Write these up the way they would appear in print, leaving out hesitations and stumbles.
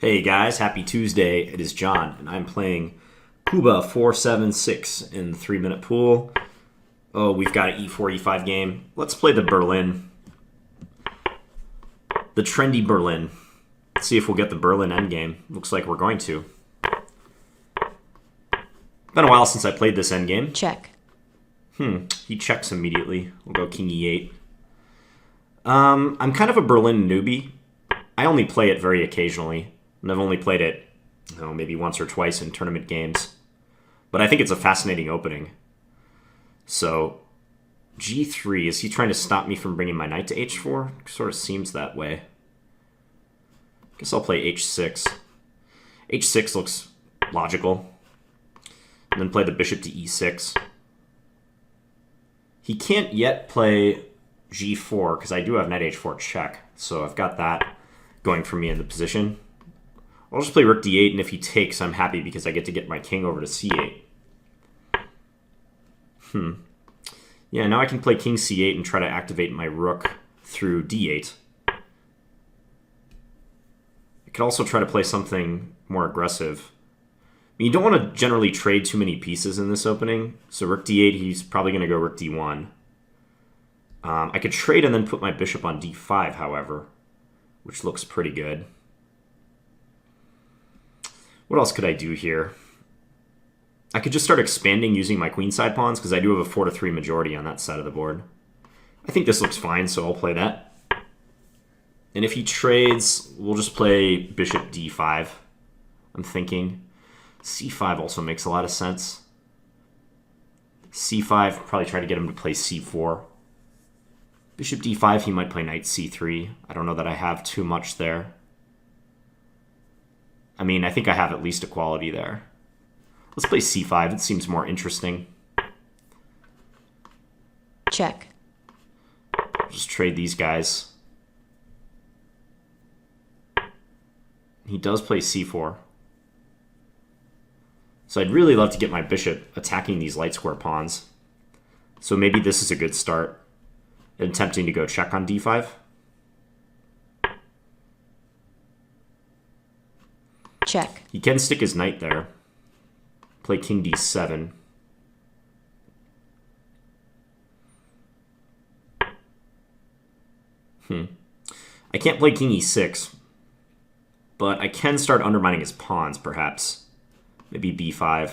Hey guys, happy Tuesday. It is John, and I'm playing Kuba 476 in the 3-minute pool. Oh, we've got an E4, E5 game. Let's play the Berlin. The trendy Berlin. Let's see if we'll get the Berlin endgame. Looks like we're going to. Been a while since I played this endgame. Check. He checks immediately. We'll go King E8. I'm kind of a Berlin newbie. I only play it very occasionally. And I've only played it, maybe once or twice in tournament games. But I think it's a fascinating opening. So, G3, is he trying to stop me from bringing my knight to H4? Sort of seems that way. Guess I'll play H6. H6 looks logical. And then play the bishop to E6. He can't yet play G4, because I do have knight H4 check. So I've got that going for me in the position. I'll just play rook d8, and if he takes, I'm happy because I get to get my king over to c8. Yeah, now I can play king c8 and try to activate my rook through d8. I could also try to play something more aggressive. I mean, you don't want to generally trade too many pieces in this opening. So rook d8, he's probably going to go rook d1. I could trade and then put my bishop on d5, however, which looks pretty good. What else could I do here? I could just start expanding using my queenside pawns, because I do have a 4-3 majority on that side of the board. I think this looks fine, so I'll play that. And if he trades, we'll just play bishop d5, I'm thinking. c5 also makes a lot of sense. c5, probably try to get him to play c4. Bishop d5, he might play knight c3. I don't know that I have too much there. I mean, I think I have at least equality there. Let's play c5. It seems more interesting. Check. Just trade these guys. He does play c4. So I'd really love to get my bishop attacking these light square pawns. So maybe this is a good start. Attempting to go check on d5. Check. He can stick his knight there. Play king d7. I can't play king e6. But I can start undermining his pawns, perhaps. Maybe b5.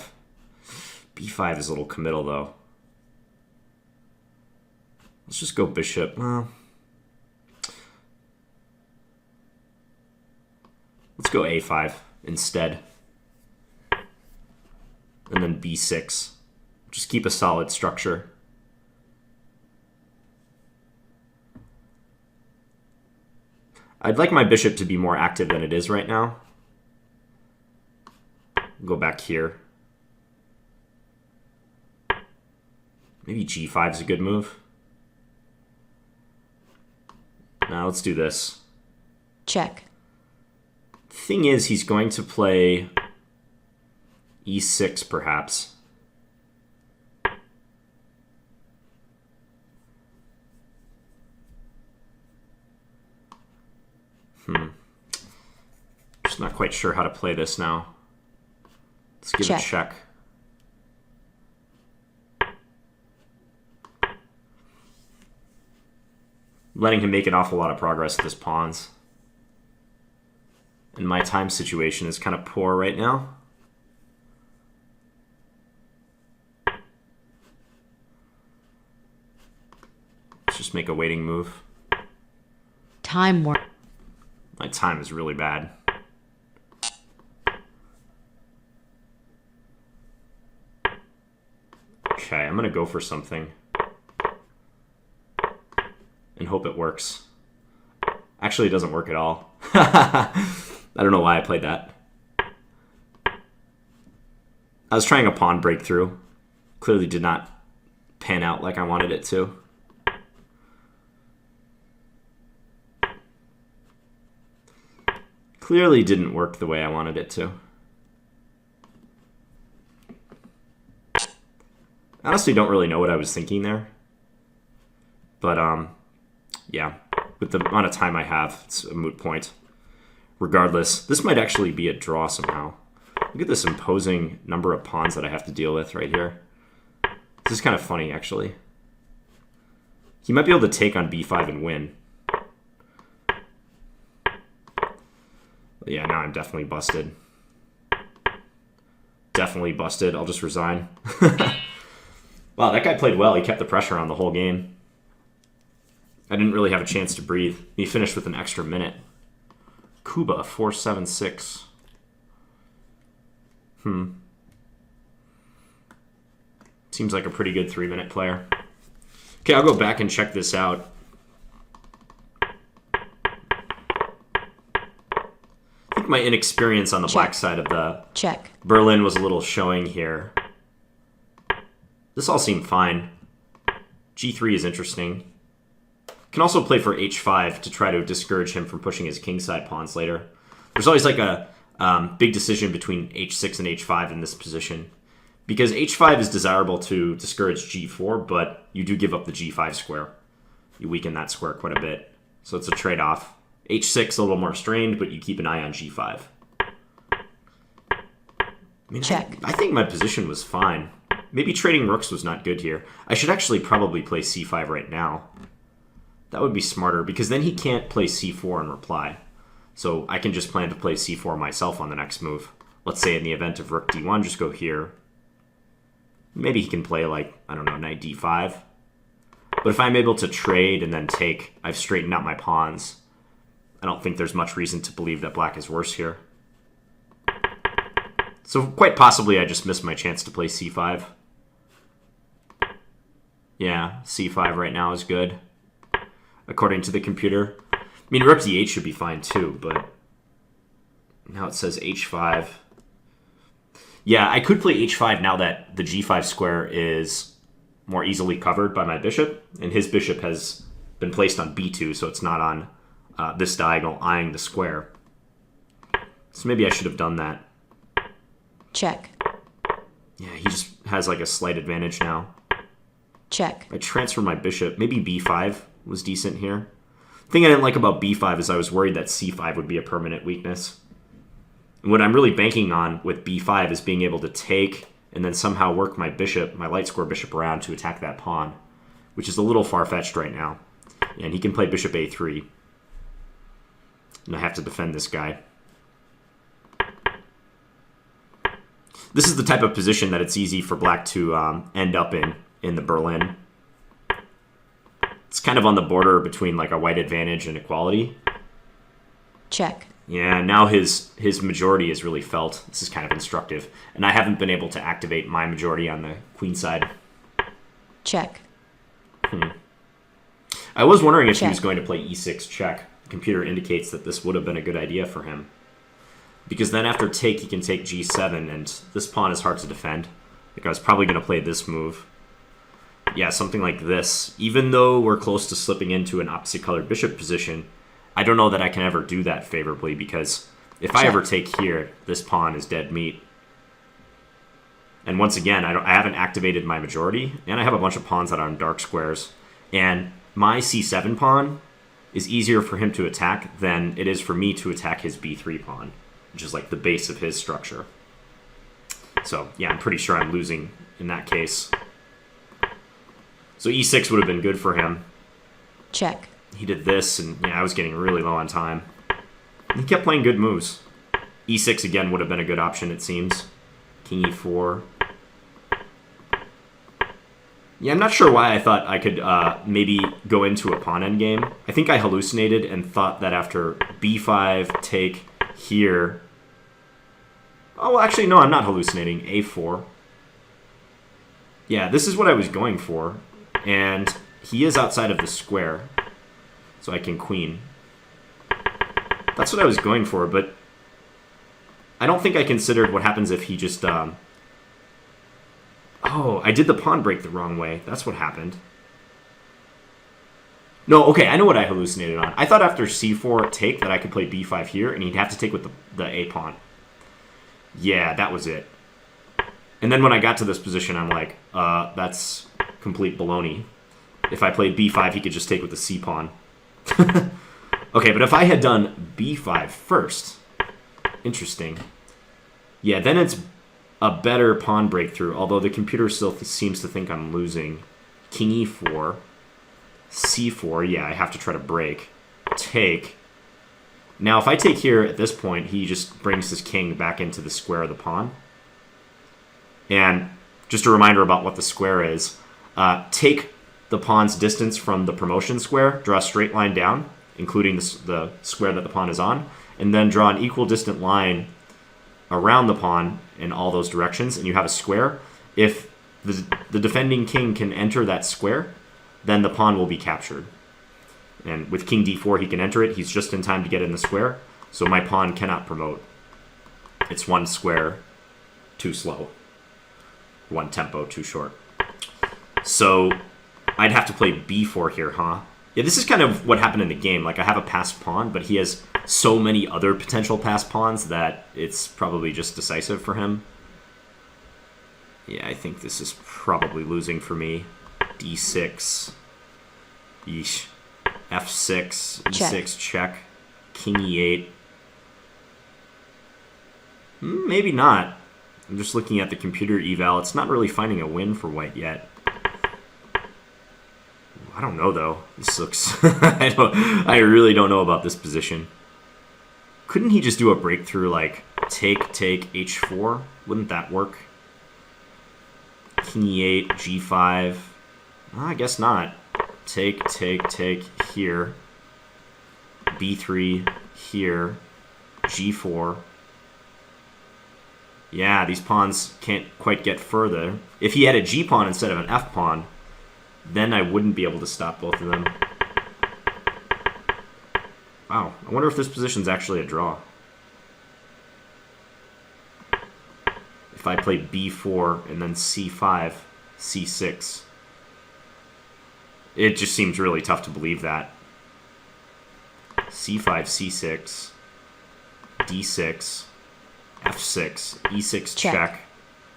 b5 is a little committal, though. Let's just go bishop. Let's go a5 instead. And then b6. Just keep a solid structure. I'd like my bishop to be more active than it is right now. Go back here. Maybe g5 is a good move. Now let's do this. Check. Thing is, he's going to play e6, perhaps. Just not quite sure how to play this now. Let's give it a check. Letting him make an awful lot of progress with his pawns. And my time situation is kind of poor right now. Let's just make a waiting move. Time work. My time is really bad. Okay, I'm going to go for something. And hope it works. Actually, it doesn't work at all. I don't know why I played that. I was trying a pawn breakthrough. Clearly did not pan out like I wanted it to. Clearly didn't work the way I wanted it to. I honestly don't really know what I was thinking there. But, yeah. With the amount of time I have, it's a moot point. Regardless, this might actually be a draw somehow. Look at this imposing number of pawns that I have to deal with right here. This is kind of funny, actually. He might be able to take on b5 and win. But yeah, now I'm definitely busted. Definitely busted. I'll just resign. Wow, that guy played well. He kept the pressure on the whole game. I didn't really have a chance to breathe. He finished with an extra minute. Kuba, 476. Seems like a pretty good 3-minute player. Okay, I'll go back and check this out. I think my inexperience on the black side of the Check. Berlin was a little showing here. This all seemed fine. G3 is interesting. Can also play for h5 to try to discourage him from pushing his kingside pawns later. There's always like a big decision between h6 and h5 in this position. Because h5 is desirable to discourage g4, but you do give up the g5 square. You weaken that square quite a bit. So it's a trade-off. h6 a little more strained, but you keep an eye on g5. I mean, Check. I think my position was fine. Maybe trading rooks was not good here. I should actually probably play c5 right now. That would be smarter, because then he can't play c4 and reply. So I can just plan to play c4 myself on the next move. Let's say in the event of rook d1, just go here. Maybe he can play, like, I don't know, knight d5. But if I'm able to trade and then take, I've straightened out my pawns. I don't think there's much reason to believe that black is worse here. So quite possibly I just missed my chance to play c5. Yeah, c5 right now is good, according to the computer. I mean, rook d8 should be fine too, but now it says h5. Yeah, I could play h5 now that the g5 square is more easily covered by my bishop, and his bishop has been placed on b2, so it's not on this diagonal eyeing the square. So maybe I should have done that. Check. Yeah, he just has like a slight advantage now. Check. I transfer my bishop. Maybe b5 was decent here. The thing I didn't like about b5 is I was worried that c5 would be a permanent weakness. And what I'm really banking on with b5 is being able to take and then somehow work my bishop, my light square bishop, around to attack that pawn, which is a little far-fetched right now. And he can play bishop a3. And I have to defend this guy. This is the type of position that it's easy for black to end up in the Berlin. It's kind of on the border between like a white advantage and equality. Check. Yeah, now his majority is really felt. This is kind of instructive. And I haven't been able to activate my majority on the queen side. Check. I was wondering if he Check. was going to play e6 check. The computer indicates that this would have been a good idea for him. Because then after take, he can take g7, and this pawn is hard to defend. Like I was probably going to play this move. Yeah, something like this. Even though we're close to slipping into an opposite colored bishop position, I don't know that I can ever do that favorably, because if I Check. ever take here, this pawn is dead meat. And once again, I haven't activated my majority, and I have a bunch of pawns that are on dark squares. And my c7 pawn is easier for him to attack than it is for me to attack his b3 pawn, which is like the base of his structure. So yeah, I'm pretty sure I'm losing in that case. So e6 would have been good for him. Check. He did this, and yeah, I was getting really low on time. He kept playing good moves. e6 again would have been a good option, it seems. King e4. Yeah, I'm not sure why I thought I could maybe go into a pawn endgame. I think I hallucinated and thought that after b5 take here... Oh, well, actually, no, I'm not hallucinating. a4. Yeah, this is what I was going for. And he is outside of the square. So I can queen. That's what I was going for, but I don't think I considered what happens if he just... Oh, I did the pawn break the wrong way. That's what happened. No, okay, I know what I hallucinated on. I thought after c4 take that I could play b5 here, and he'd have to take with the a pawn. Yeah, that was it. And then when I got to this position, I'm like, that's complete baloney. If I played b5, he could just take with the c pawn. Okay, but if I had done b5 first, interesting. Yeah, then it's a better pawn breakthrough, although the computer still seems to think I'm losing. King e4, c4, yeah, I have to try to break. Take. Now, if I take here at this point, he just brings his king back into the square of the pawn. And just a reminder about what the square is. Take the pawn's distance from the promotion square, draw a straight line down, including the square that the pawn is on, and then draw an equal distant line around the pawn in all those directions, and you have a square. If the defending king can enter that square, then the pawn will be captured. And with king d4, he can enter it. He's just in time to get in the square, so my pawn cannot promote. It's one square too slow. One tempo too short. So I'd have to play b4 here, huh? Yeah, this is kind of what happened in the game. Like, I have a passed pawn, but he has so many other potential passed pawns that it's probably just decisive for him. Yeah, I think this is probably losing for me. d6. Yeesh. f6. e6 check. King e8. Maybe not. I'm just looking at the computer eval. It's not really finding a win for white yet. I don't know, though. This looks... I really don't know about this position. Couldn't he just do a breakthrough like take, h4? Wouldn't that work? King e8, g5. I guess not. Take here. b3 here. g4. Yeah, these pawns can't quite get further. If he had a g-pawn instead of an f-pawn, then I wouldn't be able to stop both of them. Wow, I wonder if this position's actually a draw. If I play b4 and then c5, c6. It just seems really tough to believe that. c5, c6, d6, f6, e6 check,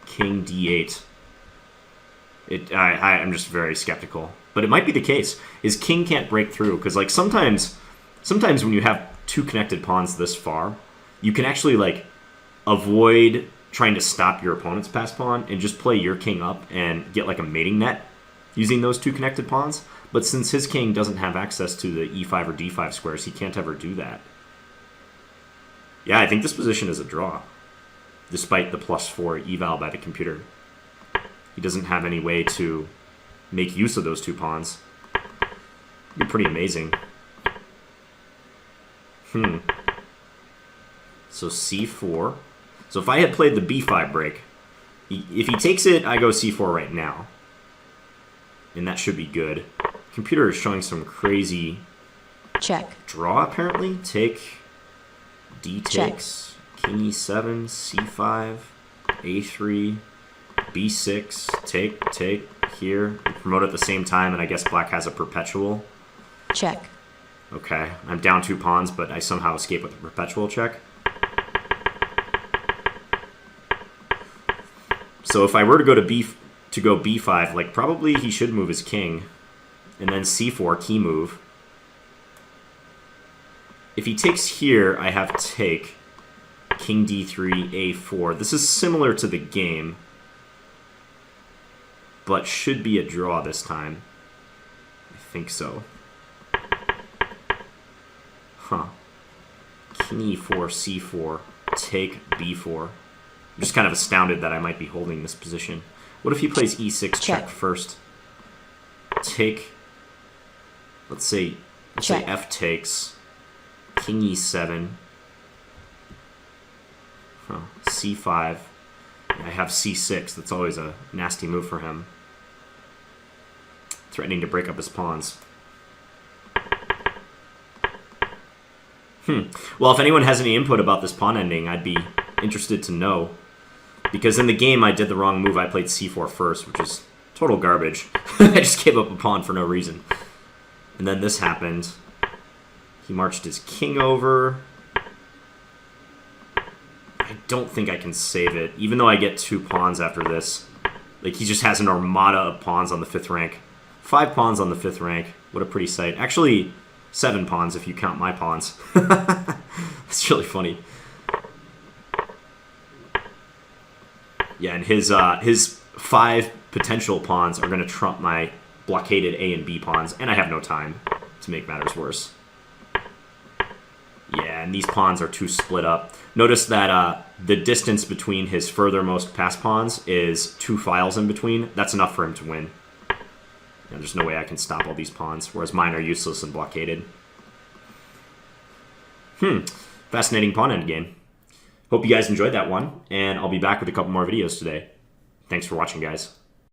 king d8. I'm just very skeptical. But it might be the case. His king can't break through, because like sometimes when you have two connected pawns this far, you can actually like avoid trying to stop your opponent's passed pawn and just play your king up and get like a mating net using those two connected pawns. But since his king doesn't have access to the e5 or d5 squares, he can't ever do that. Yeah, I think this position is a draw, despite the +4 eval by the computer. He doesn't have any way to make use of those two pawns. It'd be pretty amazing. So c4. So if I had played the b5 break, if he takes it, I go c4 right now. And that should be good. Computer is showing some crazy draw, apparently. Take, d takes, king e7, c5, a3, b6, take, here. We promote at the same time, and I guess black has a perpetual. Check. Okay, I'm down 2 pawns, but I somehow escape with a perpetual check. So if I were to go to b5, like probably he should move his king, and then c4, key move. If he takes here, I have take, king d3, a4. This is similar to the game, but should be a draw this time. I think so. Huh. King e4, c4, take b4. I'm just kind of astounded that I might be holding this position. What if he plays e6 check first? Take. Let's say f takes. King e7. Huh. c5. I have c6. That's always a nasty move for him. Threatening to break up his pawns. Well, if anyone has any input about this pawn ending, I'd be interested to know. Because in the game, I did the wrong move. I played c4 first, which is total garbage. I just gave up a pawn for no reason. And then this happened. He marched his king over. I don't think I can save it, even though I get 2 pawns after this. Like, he just has an armada of pawns on the 5th rank. 5 pawns on the 5th rank. What a pretty sight. Actually, 7 pawns if you count my pawns. That's really funny. Yeah, and his 5 potential pawns are going to trump my blockaded A and B pawns, and I have no time to make matters worse. Yeah, and these pawns are too split up. Notice that the distance between his furthermost pass pawns is 2 files in between. That's enough for him to win. And there's no way I can stop all these pawns, whereas mine are useless and blockaded. Fascinating pawn endgame. Hope you guys enjoyed that one, and I'll be back with a couple more videos today. Thanks for watching, guys.